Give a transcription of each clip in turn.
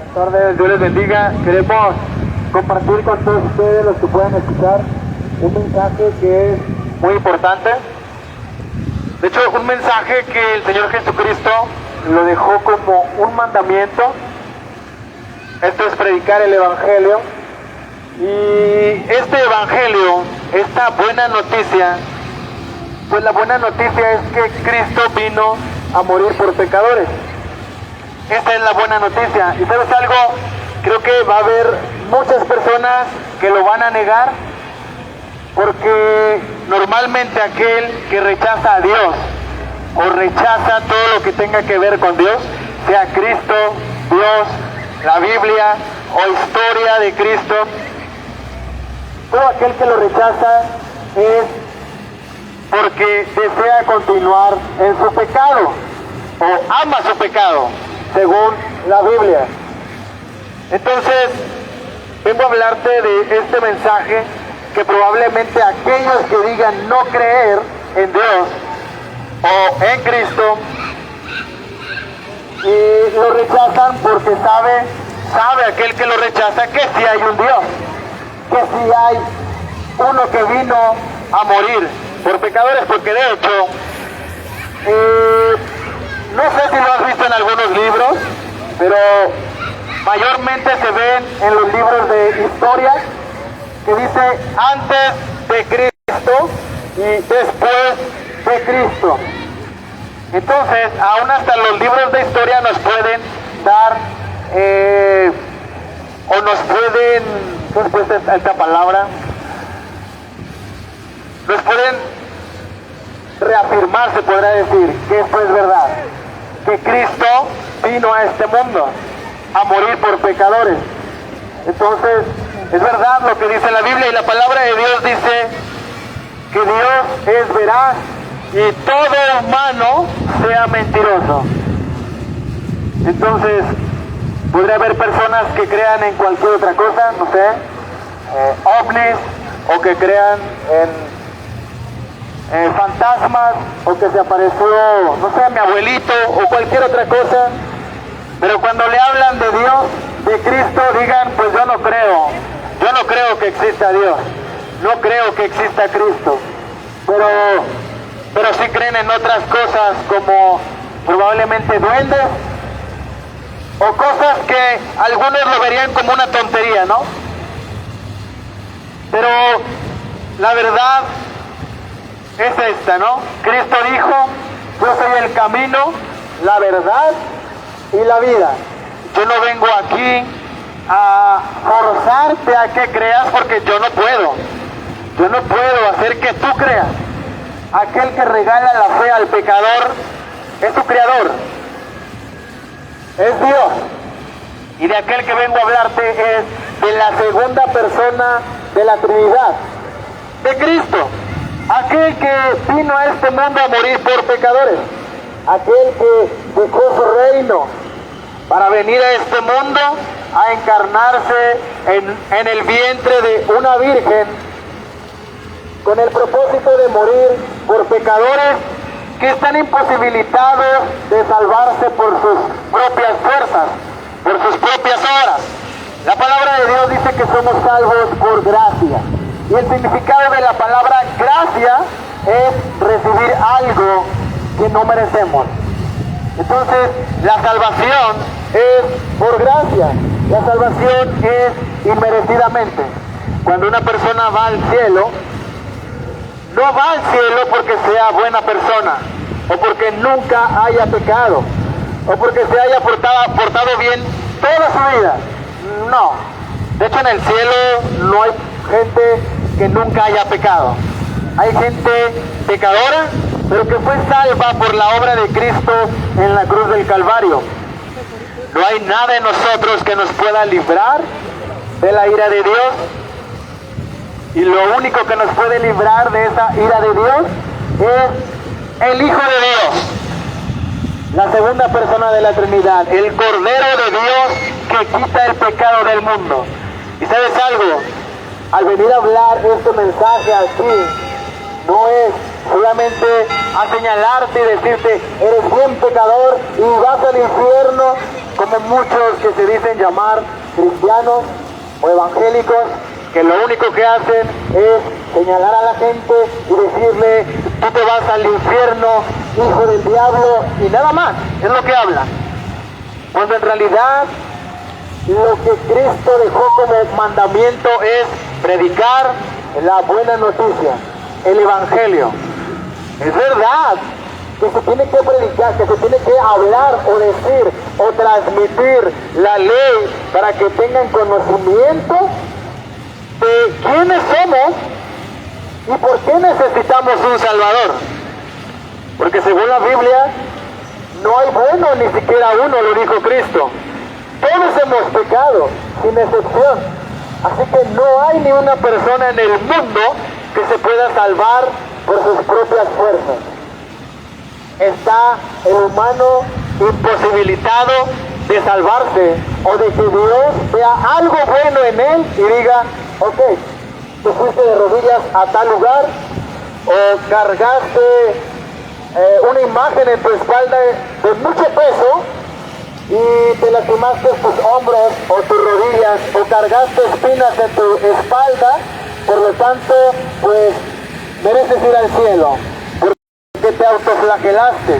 Buenas tardes, Dios les bendiga. Queremos compartir con todos ustedes, los que puedan escuchar, un mensaje que es muy importante. De hecho, un mensaje que el Señor Jesucristo lo dejó como un mandamiento. Esto es predicar el Evangelio. Y este Evangelio, esta buena noticia, pues la buena noticia es que Cristo vino a morir por pecadores. Esta es la buena noticia. ¿Y sabes algo? Creo que va a haber muchas personas que lo van a negar, porque normalmente aquel que rechaza a Dios o rechaza todo lo que tenga que ver con Dios, sea Cristo, Dios, la Biblia o historia de Cristo, todo aquel que lo rechaza es porque desea continuar en su pecado o ama su pecado, según la Biblia. Entonces, vengo a hablarte de este mensaje que probablemente aquellos que digan no creer en Dios o en Cristo y lo rechazan porque sabe aquel que lo rechaza que sí hay un Dios, que sí hay uno que vino a morir por pecadores, porque de hecho no sé si lo has visto en algunos libros, pero mayormente se ven en los libros de historia que dice antes de Cristo y después de Cristo. Entonces, aún hasta los libros de historia nos pueden dar o nos pueden, ¿cómo se puede esta palabra? Nos pueden reafirmar, se podrá decir, que esto es verdad, que Cristo vino a este mundo a morir por pecadores. Entonces, es verdad lo que dice la Biblia, y la palabra de Dios dice que Dios es veraz y todo humano sea mentiroso. Entonces, podría haber personas que crean en cualquier otra cosa, no sé, ovnis, o que crean en fantasmas, o que se apareció, no sé, mi abuelito, o cualquier otra cosa. Pero cuando le hablan de Dios, de Cristo, digan, pues yo no creo que exista Dios, no creo que exista Cristo, pero sí creen en otras cosas, como probablemente duendes, o cosas que algunos lo verían como una tontería, ¿no? Pero la verdad es esta, ¿no? Cristo dijo, yo soy el camino, la verdad y la vida. Yo no vengo aquí a forzarte a que creas, porque yo no puedo hacer que tú creas. Aquel que regala la fe al pecador es su creador, es Dios. Y de aquel que vengo a hablarte es de la segunda persona de la Trinidad, de Cristo, aquel que vino a este mundo a morir por pecadores, aquel que dejó su reino para venir a este mundo a encarnarse en el vientre de una virgen, con el propósito de morir por pecadores que están imposibilitados de salvarse por sus propias fuerzas, por sus propias obras. La palabra de Dios dice que somos salvos por gracia, y el significado de la palabra gracia es recibir algo que no merecemos. Entonces, la salvación es por gracia, la salvación es inmerecidamente. Cuando una persona va al cielo, no va al cielo porque sea buena persona, o porque nunca haya pecado, o porque se haya portado bien toda su vida. No. De hecho, en el cielo no hay gente que nunca haya pecado. Hay gente pecadora, pero que fue salva por la obra de Cristo en la cruz del Calvario. No hay nada en nosotros que nos pueda librar de la ira de Dios. Y lo único que nos puede librar de esa ira de Dios es el Hijo de Dios, la segunda persona de la Trinidad, el Cordero de Dios que quita el pecado del mundo. ¿Y sabes algo? Al venir a hablar este mensaje aquí, no es solamente a señalarte y decirte, eres bien pecador y vas al infierno como muchos que se dicen llamar cristianos o evangélicos, que lo único que hacen es señalar a la gente y decirle, tú te vas al infierno, hijo del diablo, y nada más, es lo que hablan. Cuando en realidad lo que Cristo dejó como mandamiento es predicar la buena noticia, el evangelio. Es verdad que se tiene que predicar, que se tiene que hablar o decir o transmitir la ley para que tengan conocimiento de quiénes somos y por qué necesitamos un Salvador. Porque según la Biblia, no hay bueno ni siquiera uno, lo dijo Cristo. Todos hemos pecado, sin excepción. Así que no hay ni una persona en el mundo que se pueda salvar por sus propias fuerzas. Está el humano imposibilitado de salvarse o de que Dios vea algo bueno en él y diga, ok, tú fuiste de rodillas a tal lugar o cargaste una imagen en tu espalda de mucho peso y te lastimaste tus hombros o tus rodillas o cargaste espinas en tu espalda, por lo tanto, pues mereces ir al cielo porque te autoflagelaste.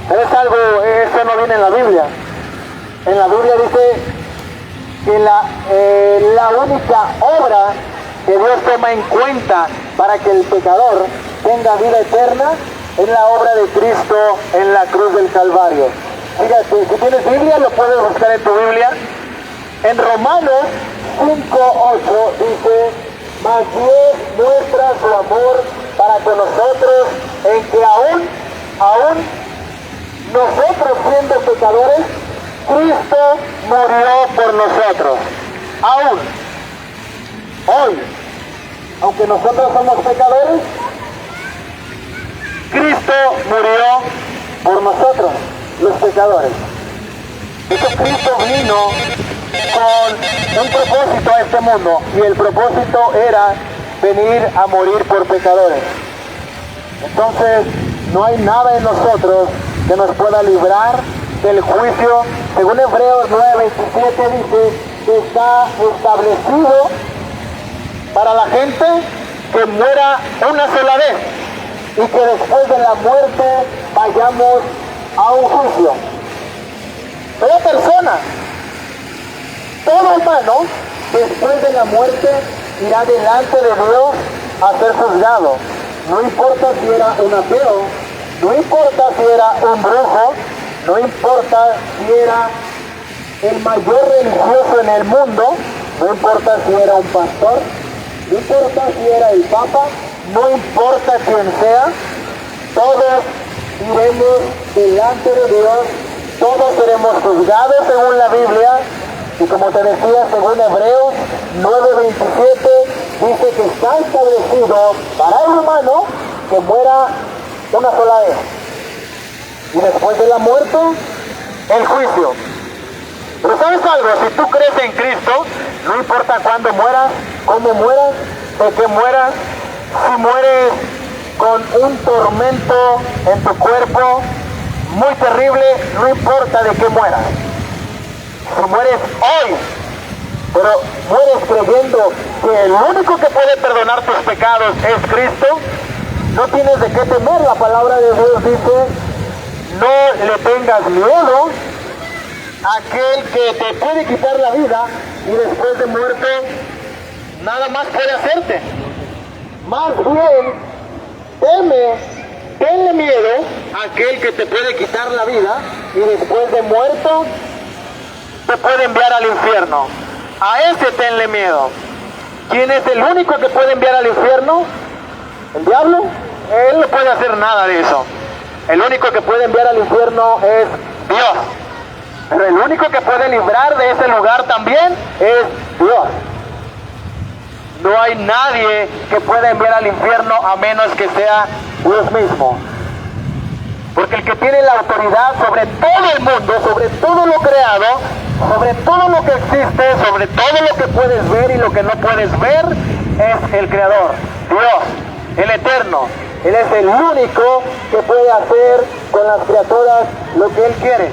¿Sabes algo? Eso no viene en la Biblia. En la Biblia dice que la única obra que Dios toma en cuenta para que el pecador tenga vida eterna es la obra de Cristo en la cruz del Calvario. Fíjate, si tienes Biblia, lo puedes buscar en tu Biblia. En Romanos 5:8 dice, mas Dios muestra su amor para con nosotros en que aún nosotros siendo pecadores, Cristo murió por nosotros. Aún, hoy, aunque nosotros somos pecadores, Cristo murió por nosotros, los pecadores. Entonces Cristo vino con un propósito a este mundo y el propósito era venir a morir por pecadores. Entonces no hay nada en nosotros que nos pueda librar del juicio. Según Hebreos 9:27 dice que está establecido para la gente que muera una sola vez y que después de la muerte vayamos a un juicio. Toda persona, todo humano, después de la muerte irá delante de Dios a ser juzgado. No importa si era un ateo, no importa si era un brujo, no importa si era el mayor religioso en el mundo, no importa si era un pastor, no importa si era el papa, no importa quién sea, todos iremos delante de Dios, todos seremos juzgados según la Biblia, y como te decía, según Hebreos 9:27, dice que está establecido para el humano que muera una sola vez. Y después de la muerte, el juicio. Pero ¿sabes algo? Si tú crees en Cristo, no importa cuándo mueras, cómo mueras, de qué mueras, si mueres con un tormento en tu cuerpo muy terrible, no importa de qué mueras. Si mueres hoy, pero mueres creyendo que el único que puede perdonar tus pecados es Cristo, no tienes de qué temer. La palabra de Dios dice, no le tengas miedo a aquel que te puede quitar la vida y después de muerte nada más puede hacerte. Más bien, tenle miedo a aquel que te puede quitar la vida y después de muerto te puede enviar al infierno. A ese tenle miedo. ¿Quién es el único que puede enviar al infierno? ¿El diablo? Él no puede hacer nada de eso. El único que puede enviar al infierno es Dios. Pero el único que puede librar de ese lugar también es Dios. No hay nadie que pueda enviar al infierno a menos que sea Dios mismo. Porque el que tiene la autoridad sobre todo el mundo, sobre todo lo creado, sobre todo lo que existe, sobre todo lo que puedes ver y lo que no puedes ver, es el Creador, Dios, el Eterno. Él es el único que puede hacer con las criaturas lo que Él quiere.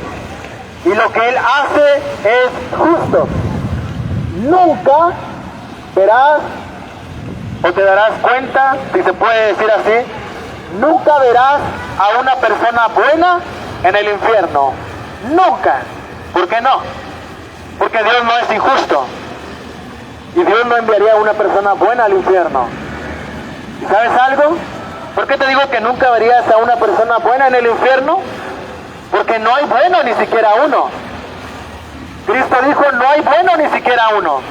y lo que Él hace es justo. Nunca verás, o te darás cuenta, si se puede decir así, nunca verás a una persona buena en el infierno. Nunca. ¿Por qué no? Porque Dios no es injusto. Y Dios no enviaría a una persona buena al infierno. ¿Y sabes algo? ¿Por qué te digo que nunca verías a una persona buena en el infierno? Porque no hay bueno ni siquiera uno. Cristo dijo, no hay bueno ni siquiera uno.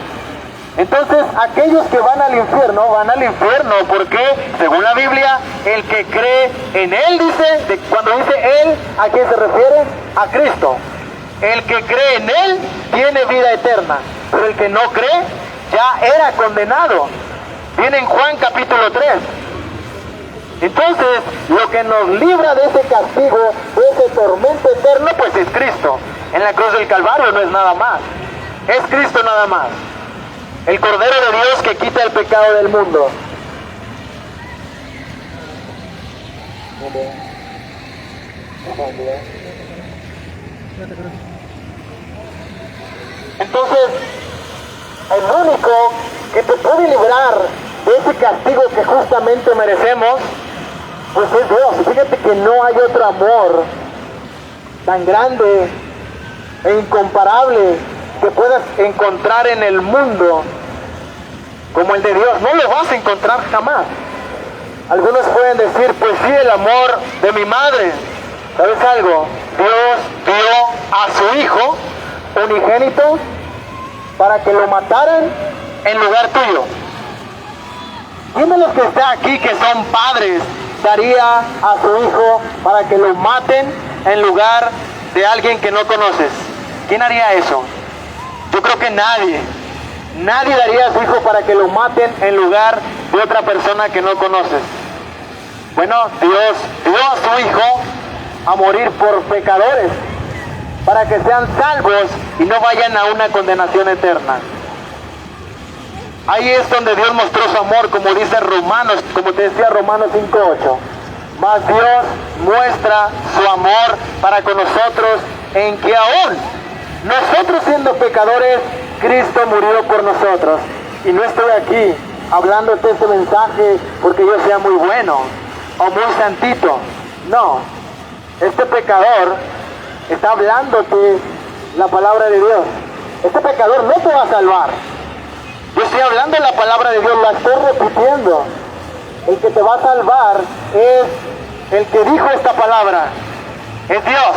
Entonces, aquellos que van al infierno porque, según la Biblia, el que cree en Él, dice, cuando dice Él, ¿a quién se refiere? A Cristo. El que cree en Él tiene vida eterna, pero el que no cree ya era condenado. Viene en Juan capítulo 3. Entonces, lo que nos libra de ese castigo, de ese tormento eterno, pues es Cristo. En la cruz del Calvario no es nada más. Es Cristo nada más. El Cordero de Dios que quita el pecado del mundo. Entonces, el único que te puede librar de ese castigo que justamente merecemos, pues es Dios. Fíjate que no hay otro amor tan grande e incomparable que puedas encontrar en el mundo como el de Dios. No lo vas a encontrar jamás. Algunos pueden decir, pues sí, el amor de mi madre. ¿Sabes algo? Dios dio a su Hijo unigénito para que lo mataran en lugar tuyo. ¿Quién de los que está aquí que son padres daría a su hijo para que lo maten en lugar de alguien que no conoces? ¿Quién haría eso? Yo creo que nadie. Nadie daría a su hijo para que lo maten en lugar de otra persona que no conoces. Bueno, Dios dio a su Hijo a morir por pecadores, para que sean salvos y no vayan a una condenación eterna. Ahí es donde Dios mostró su amor, como dice Romanos, como te decía Romanos 5:8. Mas Dios muestra su amor para con nosotros en que aún nosotros siendo pecadores, Cristo murió por nosotros. Y no estoy aquí hablándote este mensaje porque yo sea muy bueno o muy santito. No, este pecador está hablándote la palabra de Dios. Este pecador no te va a salvar. Yo estoy hablando la palabra de Dios, la estoy repitiendo. El que te va a salvar es el que dijo esta palabra. Es Dios,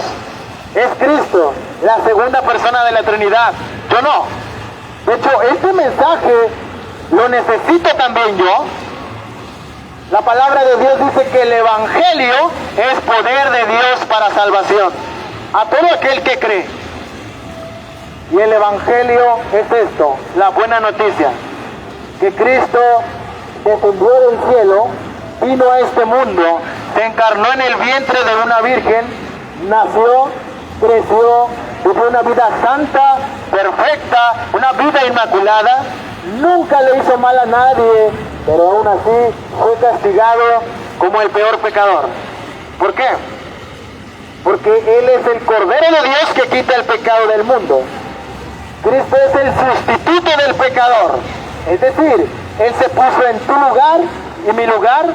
es Cristo, la segunda persona de la Trinidad. Yo no. De hecho, este mensaje lo necesito también yo. La palabra de Dios dice que el Evangelio es poder de Dios para salvación a todo aquel que cree. Y el Evangelio es esto, la buena noticia, que Cristo descendió del cielo, vino a este mundo, se encarnó en el vientre de una virgen, nació, creció, vivió una vida santa, perfecta, una vida inmaculada, nunca le hizo mal a nadie, pero aún así fue castigado como el peor pecador. ¿Por qué? Porque Él es el Cordero de Dios que quita el pecado del mundo. Cristo es el sustituto del pecador. Es decir, Él se puso en tu lugar y mi lugar,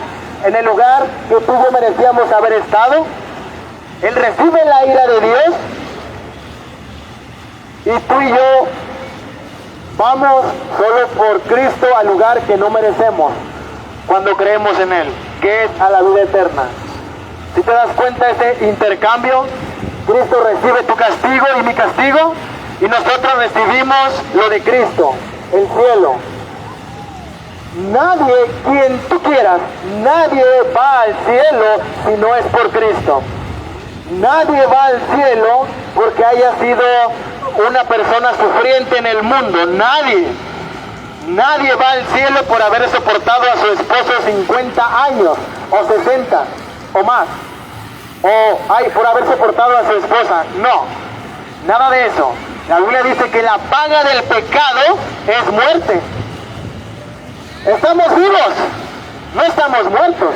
en el lugar que tú y yo merecíamos haber estado. Él recibe la ira de Dios y tú y yo vamos solo por Cristo al lugar que no merecemos cuando creemos en Él, que es a la vida eterna. Si te das cuenta ese intercambio, Cristo recibe tu castigo y mi castigo, y nosotros recibimos lo de Cristo, el cielo. Nadie, quien tú quieras, nadie va al cielo si no es por Cristo. Nadie va al cielo porque haya sido una persona sufriente en el mundo. Nadie. Nadie va al cielo por haber soportado a su esposo 50 años, o 60, o más. O por haber soportado a su esposa. No, nada de eso. La Biblia dice que la paga del pecado es muerte. Estamos vivos, no estamos muertos.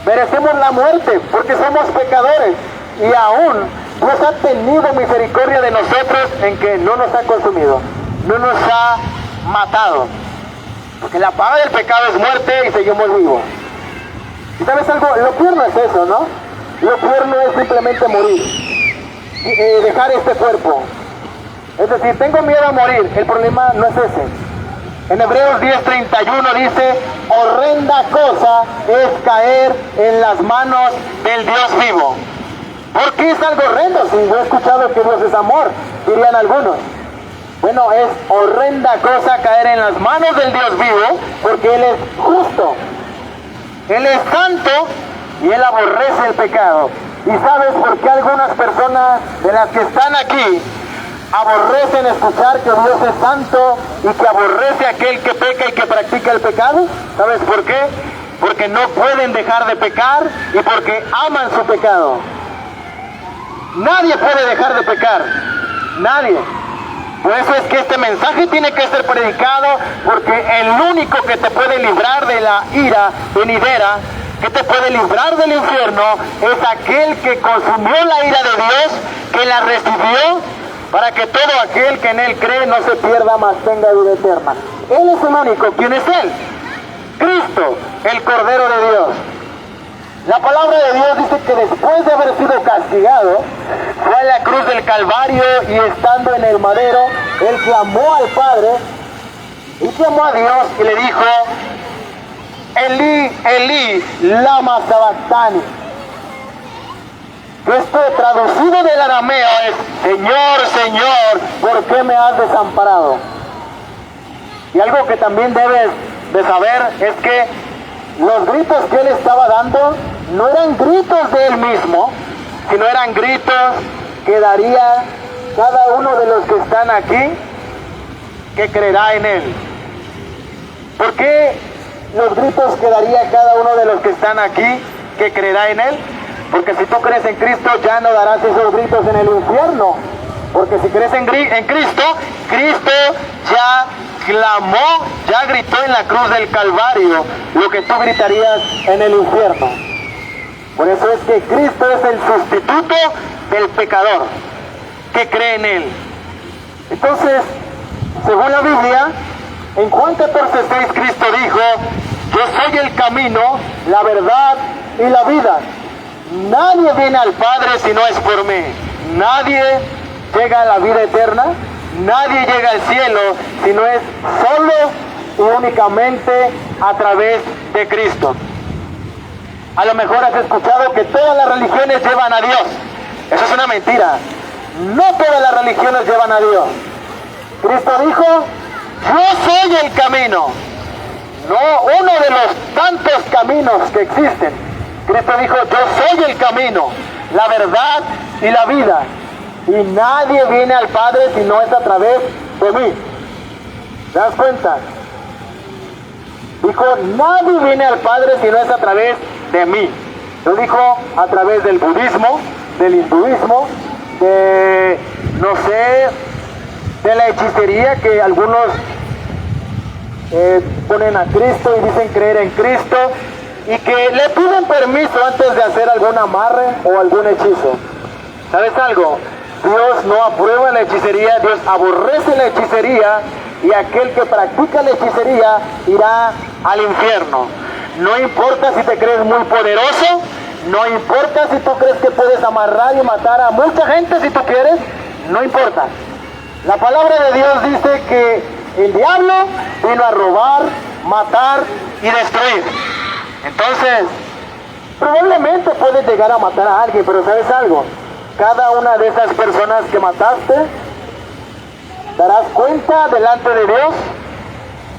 Merecemos la muerte porque somos pecadores y aún Dios ha tenido misericordia de nosotros en que no nos ha consumido, no nos ha matado. Porque la paga del pecado es muerte y seguimos vivos. ¿Y sabes algo? Lo peor no es eso, ¿no? Lo peor no es simplemente morir, dejar este cuerpo. Es decir, tengo miedo a morir. El problema no es ese. En Hebreos 10:31 dice, horrenda cosa es caer en las manos del Dios vivo. ¿Por qué es algo horrendo? Si yo he escuchado que Dios es amor, dirían algunos. Bueno, es horrenda cosa caer en las manos del Dios vivo, porque Él es justo, Él es santo y Él aborrece el pecado. ¿Y sabes por qué algunas personas de las que están aquí aborrecen escuchar que Dios es santo y que aborrece a aquel que peca y que practica el pecado? ¿Sabes por qué? Porque no pueden dejar de pecar y porque aman su pecado. Nadie puede dejar de pecar, nadie. Por eso es que este mensaje tiene que ser predicado, porque el único que te puede librar de la ira venidera, que te puede librar del infierno, es aquel que consumió la ira de Dios, que la recibió, para que todo aquel que en Él cree no se pierda, mas tenga vida eterna. Él es el único. ¿Quién es Él? Cristo, el Cordero de Dios. La palabra de Dios dice que después de haber sido castigado, fue a la cruz del Calvario y estando en el madero, Él clamó al Padre y clamó a Dios y le dijo, Elí, Elí, lama sabactani. Esto traducido del arameo es, Señor, Señor, ¿por qué me has desamparado? Y algo que también debes de saber es que los gritos que Él estaba dando no eran gritos de Él mismo, sino eran gritos que daría cada uno de los que están aquí que creerá en Él. ¿Por qué los gritos que daría cada uno de los que están aquí que creerá en Él? Porque si tú crees en Cristo ya no darás esos gritos en el infierno. Porque si crees en Cristo, Cristo ya clamó, ya gritó en la cruz del Calvario lo que tú gritarías en el infierno. Por eso es que Cristo es el sustituto del pecador que cree en Él. Entonces, según la Biblia, en Juan 14:6 Cristo dijo, yo soy el camino, la verdad y la vida. Nadie viene al Padre si no es por mí. Nadie llega a la vida eterna, nadie llega al cielo si no es solo y únicamente a través de Cristo. A lo mejor has escuchado que todas las religiones llevan a Dios. Eso es una mentira. No todas las religiones llevan a Dios. Cristo dijo, yo soy el camino. No uno de los tantos caminos que existen. Cristo dijo, yo soy el camino, la verdad y la vida. Y nadie viene al Padre si no es a través de mí. ¿Te das cuenta? Dijo, nadie viene al Padre si no es a través de mí. Lo dijo a través del budismo, del hinduismo, de, no sé, de la hechicería que algunos ponen a Cristo y dicen creer en Cristo y que le piden permiso antes de hacer algún amarre o algún hechizo. ¿Sabes algo? Dios no aprueba la hechicería, Dios aborrece la hechicería y aquel que practica la hechicería irá al infierno. No importa si te crees muy poderoso, no importa si tú crees que puedes amarrar y matar a mucha gente si tú quieres, no importa. La palabra de Dios dice que el diablo vino a robar, matar y destruir. Entonces, probablemente puedes llegar a matar a alguien, pero ¿sabes algo? Cada una de esas personas que mataste, darás cuenta delante de Dios.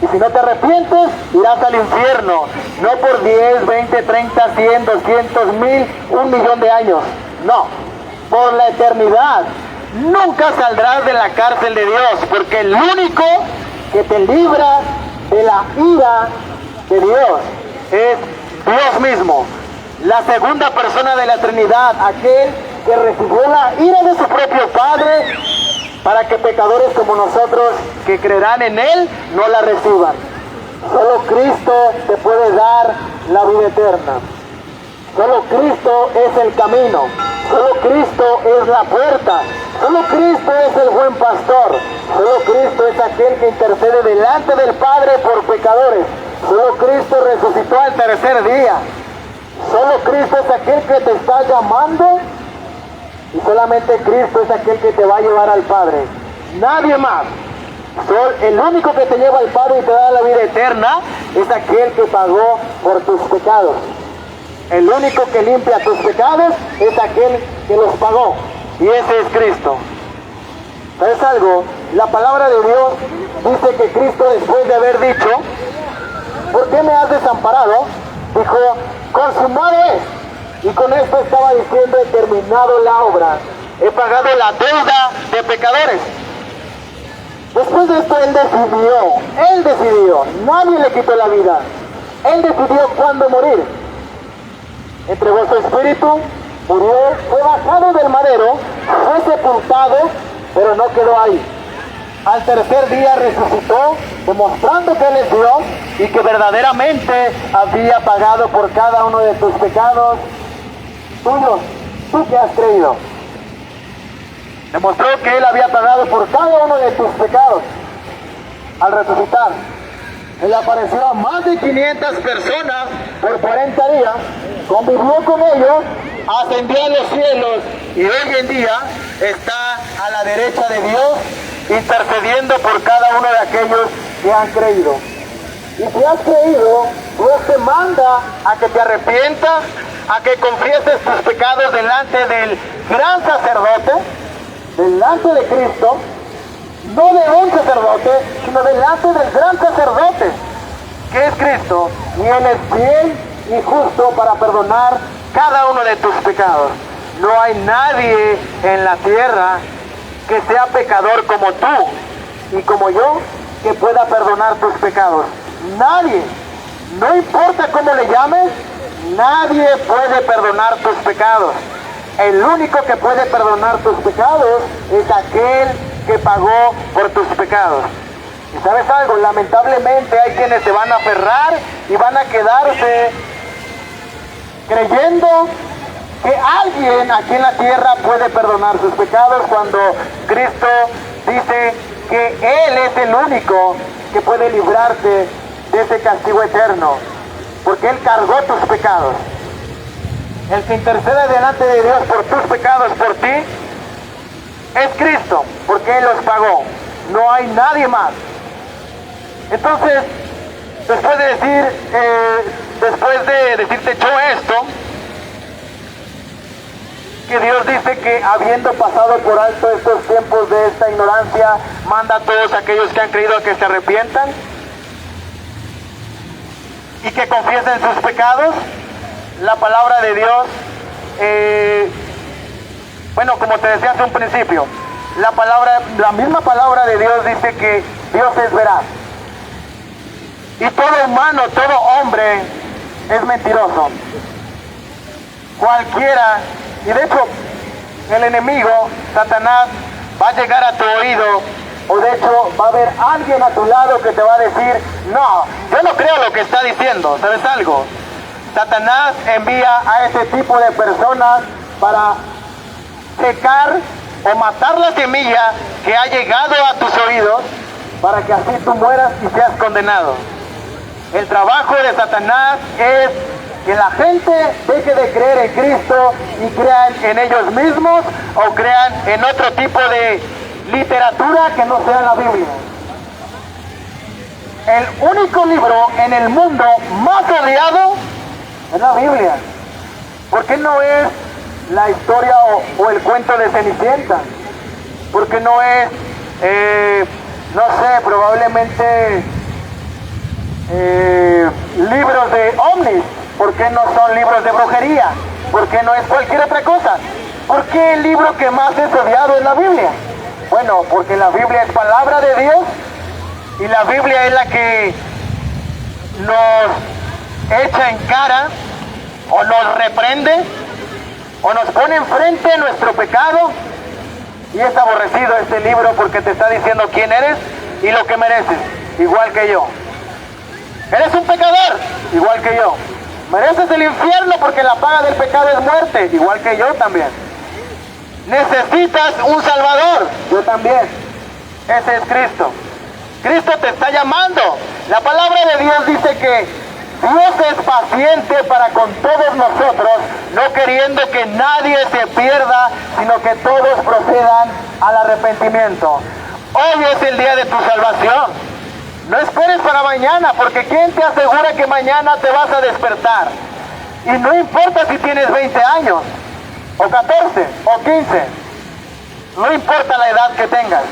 Y si no te arrepientes, irás al infierno. No por 10, 20, 30, 100, 200, 1000, 1.000.000 de años. No, por la eternidad. Nunca saldrás de la cárcel de Dios, porque el único que te libra de la ira de Dios es Dios mismo. La segunda persona de la Trinidad, aquel que recibió la ira de su propio Padre para que pecadores como nosotros que creerán en Él no la reciban. Solo Cristo te puede dar la vida eterna. Solo Cristo es el camino. Solo Cristo es la puerta. Solo Cristo es el buen pastor. Solo Cristo es aquel que intercede delante del Padre por pecadores. Solo Cristo resucitó al tercer día. Solo Cristo es aquel que te está llamando. Y solamente Cristo es aquel que te va a llevar al Padre. Nadie más. El único que te lleva al Padre y te da la vida eterna es aquel que pagó por tus pecados. El único que limpia tus pecados es aquel que los pagó. Y ese es Cristo. ¿Sabes algo? La palabra de Dios dice que Cristo, después de haber dicho, ¿por qué me has desamparado?, dijo, consumado es. Y con esto estaba diciendo, he terminado la obra. He pagado la deuda de pecadores. Después de esto Él decidió, nadie le quitó la vida. Él decidió cuándo morir. Entregó su espíritu, murió, fue bajado del madero, fue sepultado, pero no quedó ahí. Al tercer día resucitó, demostrando que Él es Dios y que verdaderamente había pagado por cada uno de tus pecados tuyos, tú que has creído. Demostró que Él había pagado por cada uno de tus pecados. Al resucitar, Él apareció a más de 500 personas por 40 días, convivió con ellos, ascendió a los cielos y hoy en día está a la derecha de Dios, intercediendo por cada uno de aquellos que han creído. Y si has creído, Dios te manda a que te arrepientas, a que confieses tus pecados delante del gran sacerdote, delante de Cristo, no de un sacerdote, sino delante del gran sacerdote, que es Cristo, y Él es fiel y justo para perdonar cada uno de tus pecados. No hay nadie en la tierra que sea pecador como tú y como yo, que pueda perdonar tus pecados. Nadie, no importa cómo le llames, nadie puede perdonar tus pecados. El único que puede perdonar tus pecados es aquel que pagó por tus pecados. ¿Y sabes algo? Lamentablemente hay quienes se van a aferrar y van a quedarse creyendo que alguien aquí en la tierra puede perdonar sus pecados, cuando Cristo dice que Él es el único que puede librarte de ese castigo eterno, porque Él cargó tus pecados. El que intercede delante de Dios por tus pecados, por ti, es Cristo, porque Él los pagó. No hay nadie más. Entonces, después de decirte yo esto, que Dios dice que habiendo pasado por alto estos tiempos de esta ignorancia, manda a todos aquellos que han creído a que se arrepientan y que confiesen sus pecados. La palabra de Dios, bueno, como te decía hace un principio, la misma palabra de Dios dice que Dios es veraz. Y todo humano, todo hombre es mentiroso. Cualquiera, y de hecho el enemigo, Satanás, va a llegar a tu oído, o de hecho va a haber alguien a tu lado que te va a decir, no, yo no creo lo que está diciendo. ¿Sabes algo? Satanás envía a ese tipo de personas para secar o matar la semilla que ha llegado a tus oídos, para que así tú mueras y seas condenado. El trabajo de Satanás es que la gente deje de creer en Cristo y crean en ellos mismos o crean en otro tipo de literatura que no sea la Biblia. El único libro en el mundo más odiado es la Biblia. ¿Por qué no es la historia o el cuento de Cenicienta? ¿Por qué no es, no sé, probablemente libros de ovnis? ¿Por qué no son libros de brujería? ¿Por qué no es cualquier otra cosa? ¿Por qué el libro que más es odiado es la Biblia? Bueno, porque la Biblia es palabra de Dios y la Biblia es la que nos echa en cara o nos reprende o nos pone enfrente nuestro pecado, y es aborrecido este libro porque te está diciendo quién eres y lo que mereces, igual que yo. Eres un pecador, igual que yo. Mereces el infierno porque la paga del pecado es muerte, igual que yo también. Necesitas un Salvador. Yo también. Ese es Cristo. Cristo te está llamando. La palabra de Dios dice que Dios es paciente para con todos nosotros, no queriendo que nadie se pierda, sino que todos procedan al arrepentimiento. Hoy es el día de tu salvación. No esperes para mañana, porque ¿quién te asegura que mañana te vas a despertar? Y no importa si tienes 20 años, o 14, o 15. No importa la edad que tengas.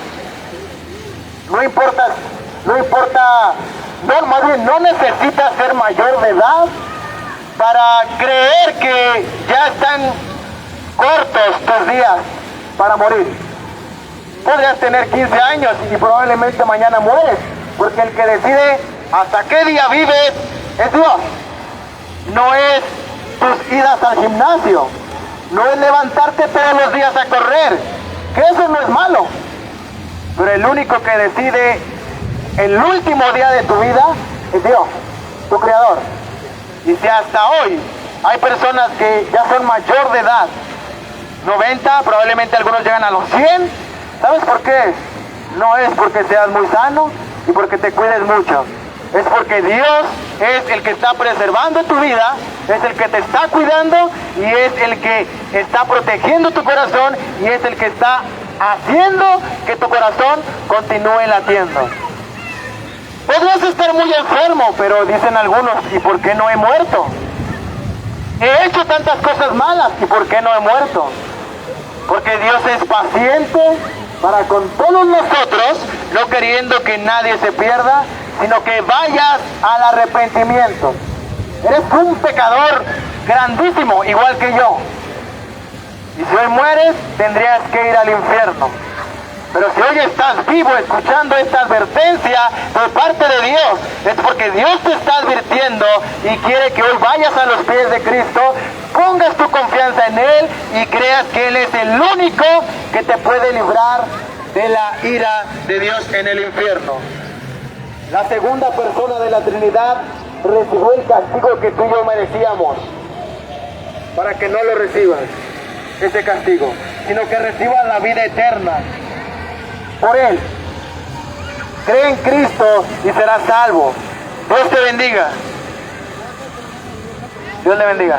Más bien, no necesitas ser mayor de edad para creer que ya están cortos tus días para morir. Podrías tener 15 años y probablemente mañana mueres, porque el que decide hasta qué día vives es Dios. No es tus idas al gimnasio, no es levantarte todos los días a correr, que eso no es malo, pero el único que decide el último día de tu vida es Dios, tu Creador. Y si hasta hoy hay personas que ya son mayor de edad, 90, probablemente algunos llegan a los 100, ¿sabes por qué? No es porque seas muy sano y porque te cuides mucho. Es porque Dios es el que está preservando tu vida, es el que te está cuidando y es el que está protegiendo tu corazón y es el que está haciendo que tu corazón continúe latiendo. Podrías estar muy enfermo, pero dicen algunos, ¿y por qué no he muerto? He hecho tantas cosas malas, ¿y por qué no he muerto? Porque Dios es paciente para con todos nosotros, no queriendo que nadie se pierda, sino que vayas al arrepentimiento. Eres un pecador grandísimo, igual que yo. Y si hoy mueres, tendrías que ir al infierno. Pero si hoy estás vivo escuchando esta advertencia de parte de Dios, es porque Dios te está advirtiendo y quiere que hoy vayas a los pies de Cristo, pongas tu confianza en Él y creas que Él es el único que te puede librar de la ira de Dios en el infierno. La segunda persona de la Trinidad recibió el castigo que tú y yo merecíamos, para que no lo recibas, ese castigo, sino que recibas la vida eterna por Él. Cree en Cristo y serás salvo. Dios te bendiga. Dios le bendiga.